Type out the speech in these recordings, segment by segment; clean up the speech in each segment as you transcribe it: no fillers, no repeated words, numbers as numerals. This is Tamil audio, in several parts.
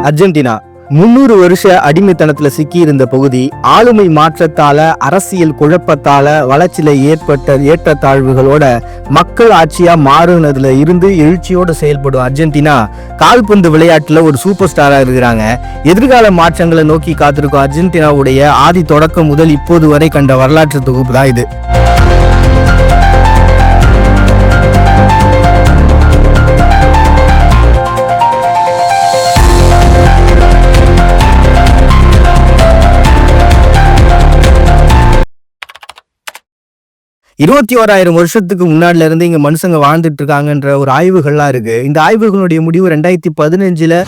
அர்ஜென்டினா 300 வருஷ அடிமைத்தனத்துல சிக்கி இருந்த பகுதி ஆளுமை மாற்றத்தால, அரசியல் குழப்பத்தால, வளர்ச்சியில ஏற்பட்ட ஏற்றத்தாழ்வுகளோட மக்கள் ஆட்சியா மாறுனதுல இருந்து எழுச்சியோட செயல்படும் அர்ஜென்டினா கால்பந்து விளையாட்டுல ஒரு சூப்பர் ஸ்டாரா இருக்கிறாங்க. எதிர்கால மாற்றங்களை நோக்கி காத்திருக்கும் அர்ஜென்டினாவுடைய ஆதி தொடக்கம் முதல் இப்போது வரை கண்ட வரலாற்று தொகுப்பு தான் இது. இருபத்தி 1,000 வருஷத்துக்கு முன்னாடில இருந்து இங்க மனுஷங்க வாழ்ந்துட்டு இருக்காங்கன்ற ஒரு ஆய்வுகள்லாம் இருக்கு. இந்த ஆய்வுகளுடைய முடிவு 2015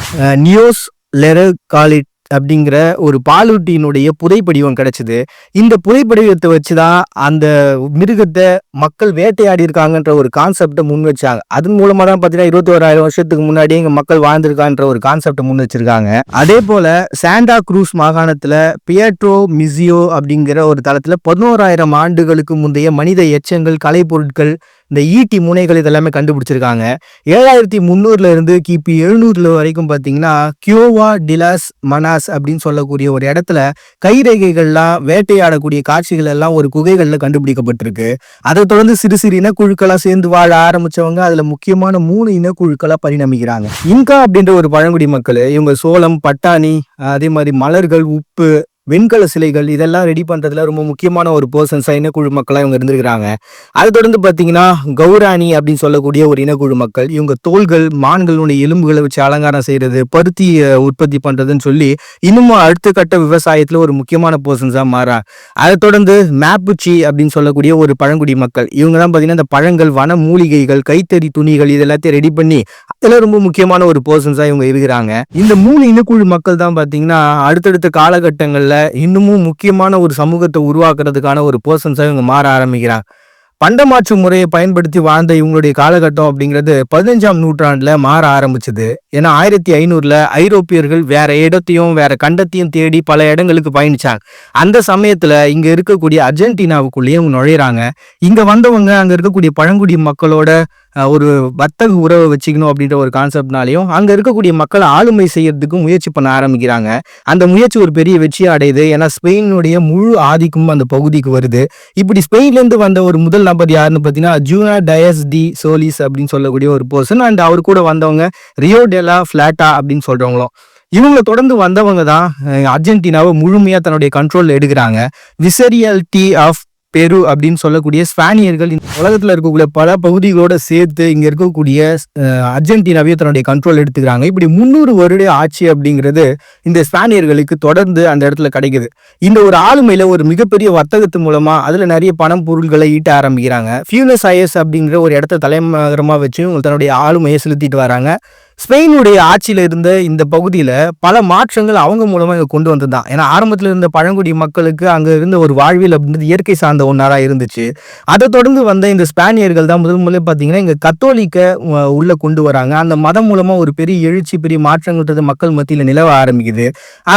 நியோஸ் லெரகாலிட் அப்படிங்கிற ஒரு பாலூட்டியினுடைய புதைப்படிவம் கிடைச்சது. இந்த புதைப்படிவத்தை வச்சுதான் அந்த மிருகத்தை மக்கள் வேட்டையாடி இருக்காங்கன்ற ஒரு கான்செப்டை முன் வச்சாங்க. அதன் மூலமா தான் பாத்தீங்கன்னா 21,000 வருஷத்துக்கு முன்னாடி இங்க மக்கள் வாழ்ந்திருக்கான்ற ஒரு கான்செப்டை முன் வச்சிருக்காங்க. அதே போல சாண்டா குரூஸ் மாகாணத்துல பியட்ரோ மிசியோ அப்படிங்கிற ஒரு தளத்துல 11,000 ஆண்டுகளுக்கு முந்தைய மனித எச்சங்கள், கலைப்பொருட்கள், இந்த ஈட்டி முனைகள் இதெல்லாமே கண்டுபிடிச்சிருக்காங்க. 7300 இருந்து கிபி 700 வரைக்கும் பாத்தீங்கன்னா கியோவா டிலாஸ் மனாஸ் அப்படின்னு சொல்லக்கூடிய ஒரு இடத்துல கைரேகைகள்லாம் வேட்டையாடக்கூடிய காட்சிகள் எல்லாம் ஒரு குகைகள்ல கண்டுபிடிக்கப்பட்டிருக்கு. அதை தொடர்ந்து சிறு சிறு இனக்குழுக்களா சேர்ந்து வாழ ஆரம்பிச்சவங்க அதுல முக்கியமான 3 இனக்குழுக்களா பரிணமிக்கிறாங்க. இன்கா அப்படின்ற ஒரு பழங்குடி மக்கள், இவங்க சோளம், பட்டாணி, அதே மாதிரி மலர்கள், உப்பு, வெண்கல சிலைகள் இதெல்லாம் ரெடி பண்றதுல ரொம்ப முக்கியமான ஒரு பர்சன்ஸா இனக்குழு மக்களா இவங்க இருந்திருக்கிறாங்க. அதை தொடர்ந்து பாத்தீங்கன்னா கௌரானி அப்படின்னு சொல்லக்கூடிய ஒரு இனக்குழு மக்கள், இவங்க தோள்கள், மான்களுடைய எலும்புகளை வச்சு அலங்காரம் செய்யறது, பருத்தி உற்பத்தி பண்றதுன்னு சொல்லி இன்னமும் அடுத்த கட்ட விவசாயத்துல ஒரு முக்கியமான பர்சன்ஸா மாறா. அதை தொடர்ந்து மேப்புச்சி அப்படின்னு சொல்லக்கூடிய ஒரு பழங்குடி மக்கள், இவங்க தான் பாத்தீங்கன்னா இந்த பழங்கள், வன மூலிகைகள், கைத்தறி துணிகள் இது எல்லாத்தையும் ரெடி பண்ணி அதெல்லாம் ரொம்ப முக்கியமான ஒரு பர்சன்ஸா இவங்க இருக்கிறாங்க. இந்த 3 இனக்குழு மக்கள் தான் பாத்தீங்கன்னா அடுத்தடுத்த காலகட்டங்கள்ல இன்னமும் முக்கியமான ஒரு சமூகத்தை உருவாக்குறதுக்கான ஒரு பர்சன்ஸா இவங்க மாற ஆரம்பிக்கிறாங்க. பண்டமாற்று முறையை பயன்படுத்தி வாழ்ந்த இவங்களுடைய காலகட்டம் அப்படிங்கிறது 15ஆம் நூற்றாண்டுல மாற ஆரம்பிச்சது. ஏன்னா 1500 ஐரோப்பியர்கள் வேற இடத்தையும் வேற கண்டத்தையும் தேடி பல இடங்களுக்கு பயணிச்சாங்க. அந்த சமயத்துல இங்க இருக்கக்கூடிய அர்ஜென்டினாவுக்குள்ளேயே இவங்க நுழையிறாங்க. இங்க வந்தவங்க அங்க இருக்கக்கூடிய பழங்குடி மக்களோட ஒரு வர்த்தக உறவை வச்சுக்கணும் அப்படின்ற ஒரு கான்செப்ட்னாலையும் அங்க இருக்கக்கூடிய மக்களை ஆளுமை செய்யறதுக்கு முயற்சி பண்ண ஆரம்பிக்கிறாங்க. அந்த முயற்சி ஒரு பெரிய வெற்றியை அடையுது. ஏன்னா ஸ்பெயினுடைய முழு ஆதிக்கம் அந்த பகுதிக்கு வருது. இப்படி ஸ்பெயின்ல இருந்து வந்த ஒரு முதல் நபர் யாருன்னு பாத்தீங்கன்னா ஜூனா டயஸ் டி சோலிஸ் அப்படின்னு சொல்லக்கூடிய ஒரு பர்சன். அண்ட் அவர் கூட வந்தவங்க ரியோ டெலா பிளாட்டா அப்படின்னு சொல்றவங்களும். இவங்களை தொடர்ந்து வந்தவங்க தான் அர்ஜென்டினாவை முழுமையா தன்னுடைய கண்ட்ரோல்ல எடுக்கிறாங்க. விசரியல்டி ஆஃப் பெரு அப்படின்னு சொல்லக்கூடிய ஸ்பானியர்கள் இந்த உலகத்துல இருக்கக்கூடிய பல பகுதிகளோட சேர்த்து இங்க இருக்கக்கூடிய அர்ஜென்டினாவே தன்னுடைய கண்ட்ரோல் எடுத்துக்கிறாங்க. இப்படி 300 வருட ஆட்சி அப்படிங்கிறது இந்த ஸ்பானியர்களுக்கு தொடர்ந்து அந்த இடத்துல கிடைக்குது. இந்த ஒரு ஆளுமையில ஒரு மிகப்பெரிய வர்த்தகத்து மூலமா அதுல நிறைய பணம் பொருள்களை ஈட்ட ஆரம்பிக்கிறாங்க. பியூனஸ் ஐஎஸ் அப்படிங்கிற ஒரு இடத்த தலைநகரமா வச்சு தன்னுடைய ஆளுமையை செலுத்திட்டு வராங்க. ஸ்பெயினுடைய ஆட்சியில இருந்த இந்த பகுதியில பல மாற்றங்கள் அவங்க மூலமா இங்க கொண்டு வந்ததுதான். ஏன்னா ஆரம்பத்துல இருந்த பழங்குடி மக்களுக்கு அங்க இருந்த ஒரு வாழ்வியல் அப்படின்றது இயற்கை சார்ந்த ஒன்னாரா இருந்துச்சு. அதை தொடர்ந்து வந்த இந்த ஸ்பானியர்கள் தான் முதல்ல பாத்தீங்கன்னா இங்க கத்தோலிக்க உள்ள கொண்டு வராங்க. அந்த மதம் மூலமா ஒரு பெரிய எழுச்சி, பெரிய மாற்றங்கள்ன்றது மக்கள் மத்தியில நிலவ ஆரம்பிக்குது.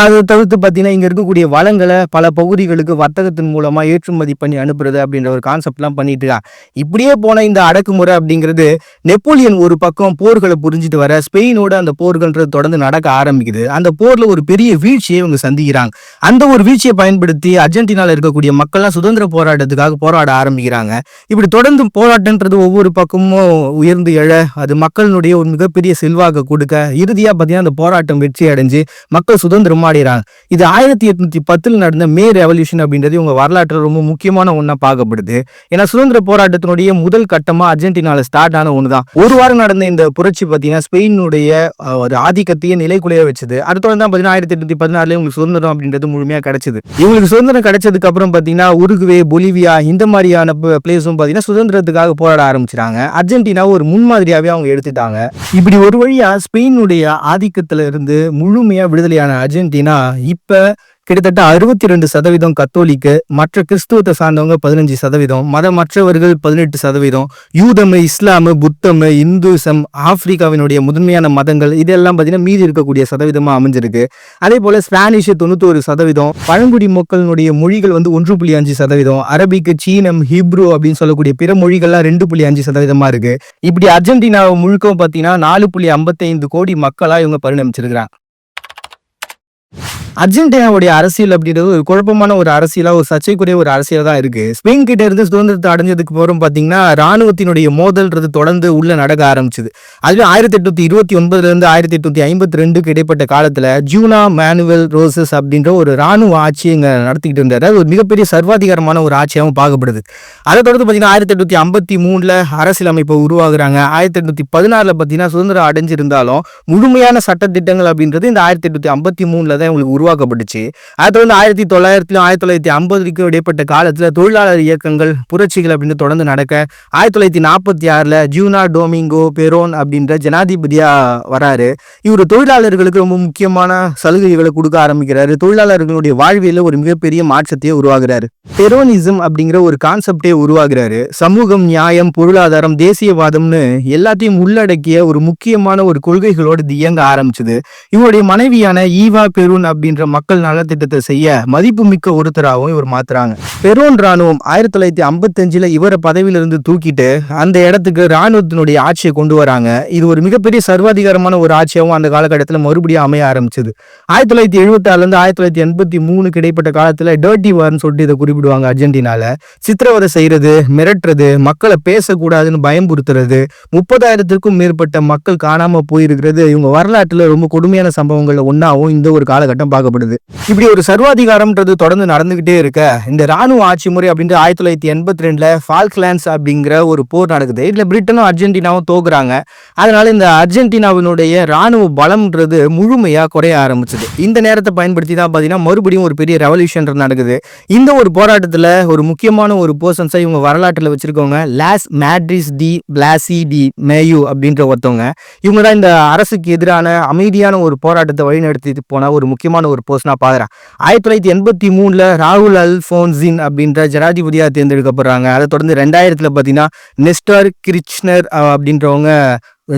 அதை தவிர்த்து பாத்தீங்கன்னா இங்க இருக்கக்கூடிய வளங்களை பல பகுதிகளுக்கு வர்த்தகத்தின் மூலமா ஏற்றுமதி பண்ணி அனுப்புறது அப்படின்ற ஒரு கான்செப்ட் எல்லாம் பண்ணிட்டு இருக்காங்க. இப்படியே போன இந்த அடக்குமுறை அப்படிங்கிறது நெப்போலியன் ஒரு பக்கம் போர்களை புரிஞ்சுட்டு வர ஸ்பெயினோட அந்த போர்கள்ன்றது தொடர்ந்து நடக்க ஆரம்பிக்குது. அந்த போர்ல ஒரு பெரிய வீழ்ச்சியை இவங்க சந்திக்கிறாங்க. அந்த ஒரு வீழ்ச்சியை பயன்படுத்தி அர்ஜென்டினால இருக்கக்கூடிய மக்கள்லாம் சுதந்திர போராட்டத்துக்காக போராட ஆரம்பிக்கிறாங்க. இப்படி தொடர்ந்து போராட்டம்ன்றது ஒவ்வொரு பக்கமும் உயர்ந்து எழ அது மக்களுடைய ஒரு மிகப்பெரிய செல்வாக்கு கொடுக்க இறுதியா பாத்தீங்கன்னா அந்த போராட்டம் வெற்றி அடைஞ்சு மக்கள் சுதந்திரம் அடைகிறாங்க. இது 1810 நடந்த மே ரெவல்யூஷன் அப்படின்றது இவங்க வரலாற்றுல ரொம்ப முக்கியமான ஒண்ணா பார்க்கப்படுது. ஏன்னா சுதந்திர போராட்டத்தினுடைய முதல் கட்டமா அர்ஜென்டினால ஸ்டார்ட் ஆன ஒண்ணுதான். ஒரு வாரம் நடந்த இந்த புரட்சி பாத்தீங்கன்னா ஸ்பெயின் ஒரு ஆதிக்கத்தையே நிலைக்குலைய வச்சது. அடுத்த தான் பாத்தீங்கன்னா 1816 இவங்களுக்கு சுதந்திரம் அப்படின்றது முழுமையா கிடைச்சது. இவங்களுக்கு சுதந்திரம் கிடைச்சதுக்கு அப்புறம் பாத்தீங்கன்னா உருகுவே, பொலிவியா இந்த மாதிரியான பிளேஸும் பாத்தீங்கன்னா சுதந்திரத்துக்காக போராட ஆரம்பிச்சிட்டாங்க. அர்ஜென்டினா ஒரு முன்மாதிரியாவே அவங்க எடுத்துட்டாங்க. இப்படி ஒரு வழியா ஸ்பெயினுடைய ஆதிக்கத்துல இருந்து முழுமையா விடுதலையான அர்ஜென்டினா இப்ப கிட்டத்தட்ட 62% கத்தோலிக்கு, மற்ற கிறிஸ்துவத்தை சார்ந்தவங்க 15%, மதமற்றவர்கள் 18%, யூதம், இஸ்லாமு, புத்தம், இந்துசம், ஆப்பிரிக்காவினுடைய முதன்மையான மதங்கள் இதெல்லாம் பார்த்தீங்கன்னா மீதி இருக்கக்கூடிய சதவீதமா அமைஞ்சிருக்கு. அதே போல ஸ்பானிஷ் 91%, பழங்குடி மக்களுடைய மொழிகள் 1.5%, அரபிக்கு, சீனம், ஹீப்ரு அப்படின்னு சொல்லக்கூடிய பிற மொழிகள்லாம் 2.5% இருக்கு. இப்படி அர்ஜென்டினா முழுக்க பார்த்தீங்கன்னா 4.55 கோடி மக்களா இவங்க பரிணமிச்சிருக்கிறாங்க. அர்ஜென்டினாவுடைய அரசியல் அப்படின்றது ஒரு குழப்பமான ஒரு அரசியலா, ஒரு சர்ச்சைக்குரிய ஒரு அரசியலா தான் இருக்கு. ஸ்பெயின் கிட்ட இருந்து சுதந்திரத்தை அடைஞ்சதுக்கு அப்புறம் பாத்தீங்கன்னா, ராணுவத்தினுடைய மோதல்ன்றது தொடர்ந்து உள்ள நடக்க ஆரம்பிச்சது. அதுல 1829 இருந்து 1852க்கு இடைப்பட்ட காலத்துல ஜூனா மேனுவல் ரோசஸ் அப்படின்ற ஒரு ராணுவ ஆட்சி இங்க நடத்திக்கிட்டு இருந்தாரு. அது ஒரு மிகப்பெரிய சர்வாதிகாரமான ஒரு ஆட்சியாகவும் பார்க்கப்படுது. அதை தொடர்ந்து பாத்தீங்கன்னா 1853ல அரசியலமைப்பை உருவாகுறாங்க. 1816ல பாத்தீங்கன்னா சுதந்திரம் அடைஞ்சிருந்தாலும் முழுமையான சட்டத்திட்டங்கள் அப்படின்றது இந்த 1853ல தான் உங்களுக்கு உருவாக்கப்பட்டுச்சு. அது வந்து 1900 1950க்கும் இடைப்பட்ட காலத்துல தொழிலாளர் இயக்கங்கள் புரட்சிகள் அப்படின்னு தொடர்ந்து நடக்க 1946ல ஜூனா டோமிங்கோ பெரோன் அப்படின்ற ஜனாதிபதியா வராரு. இவர் தொழிலாளர்களுக்கு ரொம்ப முக்கியமான சலுகைகளை கொடுக்க ஆரம்பிக்கிறாரு. தொழிலாளர்களுடைய வாழ்வியல ஒரு மிகப்பெரிய மாற்றத்தையே உருவாகிறாரு. பெரோனிசம் அப்படிங்கிற ஒரு கான்செப்டே உருவாகிறாரு. சமூகம், நியாயம், பொருளாதாரம், தேசியவாதம்னு எல்லாத்தையும் உள்ளடக்கிய ஒரு முக்கியமான ஒரு கொள்கைகளோடு இயங்க ஆரம்பிச்சது. இவருடைய மனைவியான ஈவா பெரூன் அப்படின்ற மக்கள் நலத்திட்டத்தை செய்ய மதிப்புமிக்க ஒருத்தராகவும் இவர் மாத்துறாங்க. பெரோன் ராணுவம் 1955ல இவரை பதவியிலிருந்து தூக்கிட்டு அந்த இடத்துக்கு ராணுவத்தினுடைய ஆட்சியை கொண்டு வராங்க. இது ஒரு மிகப்பெரிய சர்வாதிகாரமான ஒரு ஆட்சியாகவும் அந்த காலகட்டத்தில் மறுபடியும் அமைய ஆரம்பிச்சது. 1976ல இருந்து 1983க்கு இடைப்பட்ட காலத்துல டர்ட்டி வார்னு சொல்லிட்டு இதை குறிப்பிடுவாங்க. அர்ஜென்டினால சித்திரவதை செய்யறது, மிரட்டுறது, மக்களை பேசக்கூடாதுன்னு பயம்புறுத்துறது, 30,000க்கும் மேற்பட்ட மக்கள் காணாம போயிருக்கிறது இவங்க வரலாற்றுல ரொம்ப கொடுமையான சம்பவங்கள்ல ஒன்னாவும் இந்த ஒரு காலகட்டம் பார்க்கப்படுது. இப்படி ஒரு சர்வாதிகாரம்ன்றது தொடர்ந்து நடந்துகிட்டே இருக்க இந்த ராணுவ ஆட்சி முறை அப்படின்ற 1982ல ஃபால்க்லாண்ட்ஸ் அப்படிங்கிற ஒரு போர் நடக்குது. இதுல பிரிட்டனும் அர்ஜென்டினாவும் தோக்குறாங்க. அதனால இந்த அர்ஜென்டினாவினுடைய ராணுவ பலம்ன்றது முழுமையா குறைய ஆரம்பிச்சது. இந்த நேரத்தை பயன்படுத்தி தான் பாத்தீங்கன்னா மறுபடியும் ஒரு பெரிய ரெவல்யூஷன் நடக்குது. இந்த ஒரு போராட்டத்துல ஒரு முக்கியமான ஒரு பர்சன்ஸை இவங்க வரலாற்றுல வச்சிருக்கவங்க லாஸ் மேட்ரிஸ் டி பிளாசி டி மேயு அப்படின்ற ஒருத்தவங்க. இவங்க தான் இந்த அரசுக்கு எதிரான அமைதியான ஒரு போராட்டத்தை வழிநடத்திட்டு போன ஒரு முக்கியமான ஒரு பர்சனா பாக்குறேன். 1983ல ராகுல் அல்போன்சின் அப்படின்ற ஜனாதிபதியா தேர்ந்தெடுக்கப்படுறாங்க. அதை தொடர்ந்து 2000ல பாத்தீங்கன்னா நெஸ்டார் கிரிச்னர் அப்படின்றவங்க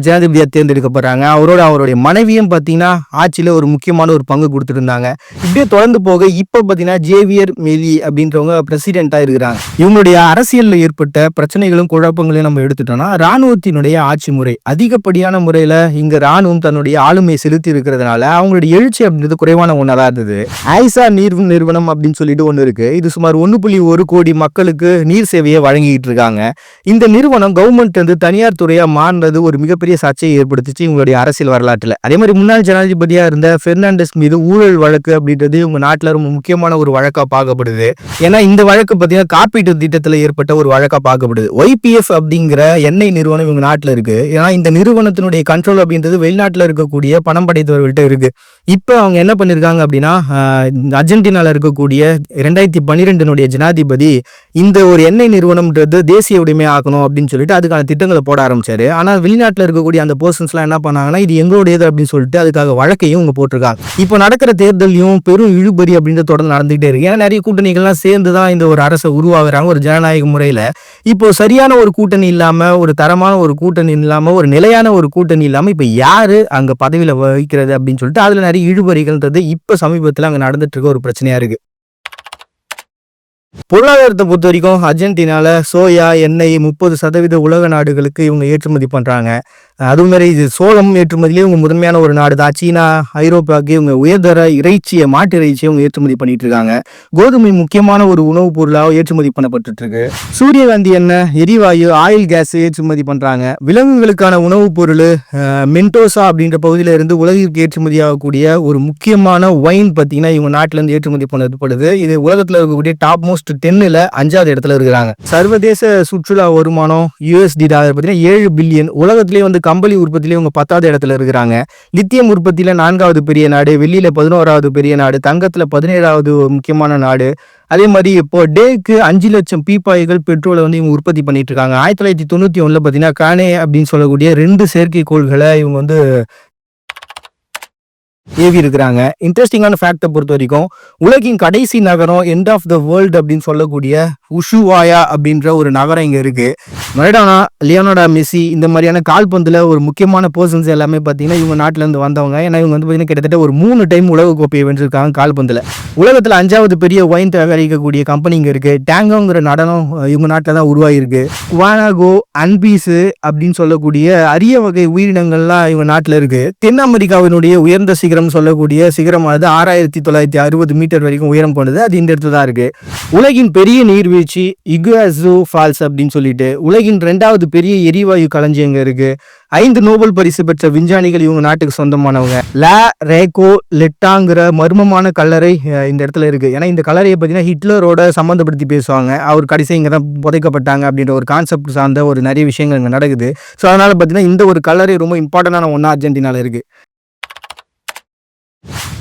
ஜனாதிபதியா தேர்ந்தெடுக்கப்படுறாங்க. அவருடைய மனைவியும் பாத்தீங்கன்னா ஆட்சியில ஒரு முக்கியமான ஒரு பங்கு கொடுத்துருந்தாங்க. இப்படியே தொடர்ந்து போக இப்ப பாத்தீங்கன்னா ஜேவியர் மெலி அப்படின்றவங்க பிரசிடென்டா இருக்கிறாங்க. இவங்களுடைய அரசியல்ல ஏற்பட்ட பிரச்சனைகளும் குழப்பங்களையும் நம்ம எடுத்துட்டோம்னா ராணுவத்தினுடைய ஆட்சி முறை அதிகப்படியான முறையில இங்க ராணுவம் தன்னுடைய ஆளுமையை செலுத்தி இருக்கிறதுனால அவங்களுடைய எழுச்சி அப்படின்றது குறைவான ஒன்னதா இருந்தது. ஐசா நீர் நிறுவனம் அப்படின்னு சொல்லிட்டு ஒண்ணு இருக்கு. இது சுமார் 1.1 கோடி மக்களுக்கு நீர் சேவையை வழங்கிட்டு இருக்காங்க. இந்த நிறுவனம் கவர்மெண்ட் வந்து தனியார் துறையா மாறினது ஒரு மிகப்பெரிய சர்ச்சையை ஏற்படுத்திச்சு இவங்களுடைய அரசியல் வரலாற்றுல. அதே மாதிரி முன்னாள் ஜனாதிபதியா இருந்த பெர்னாண்டஸ் மீது ஊழல் வழக்கு அப்படின்றது இவங்க நாட்டுல ரொம்ப முக்கியமான ஒரு வழக்கா பார்க்கப்படுது. ஏன்னா இந்த வழக்கு பாத்தீங்கன்னா காப்பீட்டு திட்டத்துல ஏற்பட்ட ஒரு வழக்கா பார்க்கப்படுது. YPF அப்படிங்கிற எண்ணெய் நிறுவனம் இவங்க நாட்டுல இருக்கு. ஏன்னா இந்த நிறுவனத்தினுடைய கண்ட்ரோல் அப்படின்றது வெளிநாட்டுல இருக்கக்கூடிய பணம் படைத்தவர்கள்ட்ட இருக்கு. இப்ப அவங்க என்ன பண்ணிருக்காங்க அப்படின்னா அர்ஜென்டினால இருக்கக்கூடிய 2012 ஜனாதிபதி இந்த ஒரு எண்ணெய் நிறுவனம்ன்றது தேசிய உரிமை ஆக்கணும் அப்படின்னு சொல்லிட்டு அதுக்கான திட்டங்களை போட ஆரம்பிச்சாரு. ஆனா வெளிநாட்டுல இருக்கக்கூடிய அந்த பர்சன்ஸ் எல்லாம் என்ன பண்ணாங்கன்னா இது எங்களுடையது அப்படின்னு சொல்லிட்டு அதுக்காக வழக்கையும் இவங்க போட்டிருக்காங்க. இப்போ நடக்கிற தேர்தலையும் பெரும் இழுபறி அப்படின்னு தொடர்ந்து நடந்துகிட்டே இருக்கு. ஏன்னா நிறைய கூட்டணிகள்லாம் சேர்ந்துதான் இந்த ஒரு அரசை உருவாகுறாங்க ஒரு ஜனநாயக முறையில. இப்போ சரியான ஒரு கூட்டணி இல்லாம, ஒரு தரமான ஒரு கூட்டணி இல்லாம, ஒரு நிலையான ஒரு கூட்டணி இல்லாம இப்ப யாரு அங்க பதவியில வகிக்கிறது அப்படின்னு சொல்லிட்டு அதுல நிறைய இழுபறிகள்ன்றது இப்ப சமீபத்துல அங்க நடந்துட்டு இருக்க ஒரு பிரச்சனையா இருக்கு. பொருளாதாரத்தை பொறுத்த வரைக்கும் அர்ஜென்டினால சோயா, எண்ணெய் 30% உலக நாடுகளுக்கு இவங்க ஏற்றுமதி பண்றாங்க. அதுவும் மாதிரி இது சோளம் ஏற்றுமதியிலே இவங்க முதன்மையான ஒரு நாடு தான். சீனா, ஐரோப்பாவுக்கு இவங்க உயர்தர இறைச்சியை, மாட்டு இறைச்சியை இவங்க ஏற்றுமதி பண்ணிட்டு இருக்காங்க. கோதுமை முக்கியமான ஒரு உணவுப் பொருளாக ஏற்றுமதி பண்ணப்பட்டு இருக்கு. சூரியகாந்தி எண்ணெய், எரிவாயு, ஆயில் கேஸ் ஏற்றுமதி பண்றாங்க. விலங்குகளுக்கான உணவுப் பொருள் மென்டோசா அப்படின்ற பகுதியில இருந்து உலகிற்கு ஏற்றுமதி ஆகக்கூடிய ஒரு முக்கியமான ஒயின் பார்த்தீங்கன்னா இவங்க நாட்டில இருந்து ஏற்றுமதி பண்ணப்படுது. இது உலகத்தில் இருக்கக்கூடிய டாப் மோஸ்ட் 10ல 5வது இடத்துல இருக்கிறாங்க. சர்வதேச சுற்றுலா வருமானம் USD பார்த்தீங்கன்னா 7 பில்லியன். உலகத்திலேயே வந்து கம்பளி உற்பத்தியிலே இவங்க 10வது இடத்துல இருக்கிறாங்க. லித்தியம் உற்பத்தியில 4வது பெரிய நாடு, வெள்ளியில 11வது பெரிய நாடு, தங்கத்துல 17வது முக்கியமான நாடு. அதே மாதிரி இப்போ டேக்கு 5 லட்சம் பீப்பாய்கள் பெட்ரோலை வந்து இவங்க உற்பத்தி பண்ணிட்டு இருக்காங்க. 1991ல பார்த்தீங்கன்னா கானே அப்படின்னு சொல்லக்கூடிய 2 செயற்கைக்கோள்களை இவங்க வந்து ஏவி இருக்கிறாங்க. இன்ட்ரெஸ்டிங்கான ஃபேக்டை பொறுத்த வரைக்கும் உலகின் கடைசி நகரம் எண்ட் ஆஃப் த வேர்ல்டு அப்படின்னு சொல்லக்கூடிய உஷுவாயா அப்படின்ற ஒரு நகரம் இங்க இருக்கு. மரடோனா, லியோனார்டோ மெஸ்ஸி இந்த மாதிரியான கால்பந்துல ஒரு முக்கியமான பர்சன்ஸ் எல்லாமே பார்த்தீங்கன்னா இவங்க நாட்டில இருந்து வந்தவங்க. ஏன்னா இவங்க வந்து பார்த்தீங்கன்னா கிட்டத்தட்ட ஒரு 3 டைம் உலக கோப்பையை வென்றிருக்காங்க கால்பந்துல. உலகத்துல 5வது பெரிய ஒயின் தயாரிக்கக்கூடிய கம்பெனி இங்க இருக்கு. டேங்கோங்கிற நடனம் இவங்க நாட்டில தான் உருவாகிருக்கு. குவானாகோ, அன்பீஸ் அப்படின்னு சொல்லக்கூடிய அரிய வகை உயிரினங்கள்லாம் இவங்க நாட்டில் இருக்கு. தென் அமெரிக்காவினுடைய உயர்ந்த சிகரம் சொல்லக்கூடிய சிகரமானது 6960 மீட்டர் வரைக்கும் உயரம் கொண்டது. அது இந்த இடத்துல தான் இருக்கு. உலகின் பெரிய நீர்வீழ்ச்சி இகுவாசு ஃபால்ஸ் அப்படின்னு சொல்லிட்டு உலகின் 2வது பெரிய எரிவாயு களஞ்சியங்க இருக்கு. 5 நோபல் பரிசு பெற்ற விஞ்ஞானிகள் இவங்க நாட்டுக்கு சொந்தமானவங்க. லா ரேகோ லெட்டாங்கிற மர்மமான கல்லறை இந்த இடத்துல இருக்கு. ஏன்னா இந்த கல்லறையை பார்த்தீங்கன்னா ஹிட்லரோட சம்மந்தப்படுத்தி பேசுவாங்க. அவர் கடைசி இங்கே தான் புதைக்கப்பட்டாங்க அப்படின்ற ஒரு கான்செப்ட் சார்ந்த ஒரு நிறைய விஷயங்கள் இங்கே நடக்குது. ஸோ அதனால பார்த்தீங்கன்னா இந்த ஒரு கல்லறை ரொம்ப இம்பார்ட்டண்டான ஒன்றா அர்ஜென்டினால இருக்கு.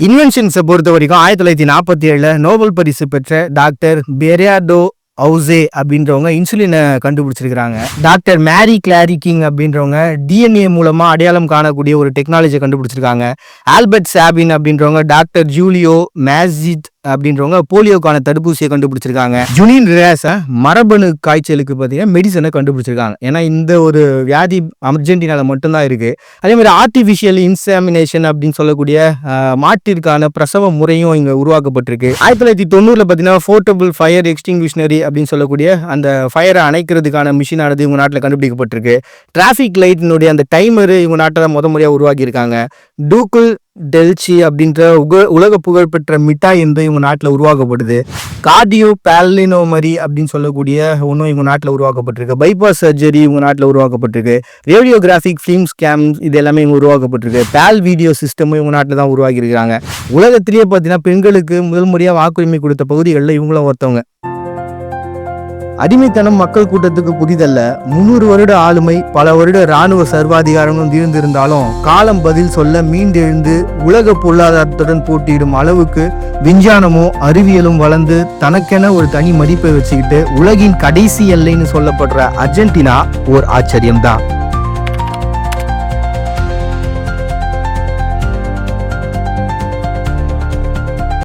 இன்வென்ஷன்ஸை பொறுத்த வரைக்கும் 1947 நோபல் பரிசு பெற்ற டாக்டர் பெரியார்டோ ஹவுசே அப்படின்றவங்க இன்சுலினை கண்டுபிடிச்சிருக்கிறாங்க. டாக்டர் மேரி கிளாரி கிங் அப்படின்றவங்க டிஎன்ஏ மூலமா அடையாளம் காணக்கூடிய ஒரு டெக்னாலஜியை கண்டுபிடிச்சிருக்காங்க. ஆல்பர்ட் சாபின் அப்படின்றவங்க டாக்டர் ஜூலியோ மேஜிட் அப்படின்றவங்க போலியோக்கான தடுப்பூசியை கண்டுபிடிச்சிருக்காங்க. ஜுனின் ரேஸ மரபணு காய்ச்சலுக்கு பார்த்தீங்கன்னா மெடிசனை கண்டுபிடிச்சிருக்காங்க. ஏன்னா இந்த ஒரு வியாதி அர்ஜென்டினால மட்டும்தான் இருக்கு. அதே மாதிரி ஆர்டிஃபிஷியல் இன்சாமினேஷன் அப்படின்னு சொல்லக்கூடிய மாட்டிற்கான பிரசவ முறையும் இங்க உருவாக்கப்பட்டிருக்கு. 1990 பார்த்தீங்கன்னா போர்ட்டபிள் ஃபயர் எக்ஸ்டிங்விஷனரி அப்படின்னு சொல்லக்கூடிய அந்த ஃபயரை அணைக்கிறதுக்கான மிஷினானது இவங்க நாட்டில் கண்டுபிடிக்கப்பட்டிருக்கு. டிராஃபிக் லைட்டினுடைய அந்த டைமரு இவங்க நாட்டில் முறையாக உருவாக்கி இருக்காங்க. டூக்குல் டெல்சி அப்படின்ற உலக புகழ்பெற்ற மிட்டாய் என்பது இவங்க நாட்டில் உருவாக்கப்படுது. கார்டியோ பாலினோமரி அப்படின்னு சொல்லக்கூடிய ஒன்றும் இவங்க நாட்டில் உருவாக்கப்பட்டிருக்கு. பைபாஸ் சர்ஜரி இவங்க நாட்டில் உருவாக்கப்பட்டிருக்கு. ரேடியோகிராஃபிக் ஃபிலிம் ஸ்கேம் இது எல்லாமே இவங்க உருவாக்கப்பட்டிருக்கு. பேல் வீடியோ சிஸ்டமும் இவங்க நாட்டில் தான் உருவாக்கி இருக்கிறாங்க. உலகத்திலேயே பார்த்தீங்கன்னா பெண்களுக்கு முதல் முறையாக வாக்குரிமை கொடுத்த பகுதிகளில் இவங்களும் ஒருத்தவங்க. அடிமைத்தனம் மக்கள் கூட்டத்துக்கு புதிதல்ல. 300 வருட ஆளுமை, பல வருட இராணுவ சர்வாதிகாரமும் தீர்ந்திருந்தாலும் காலம் பதில் சொல்ல மீண்டெழுந்து உலக பொருளாதாரத்துடன் போட்டியிடும் அளவுக்கு விஞ்ஞானமும் அறிவியலும் வளர்ந்து தனக்கென ஒரு தனி மதிப்பை வச்சுக்கிட்டு உலகின் கடைசி எல்லைன்னு சொல்லப்படுற அர்ஜென்டினா ஒரு ஆச்சரியம்தான்.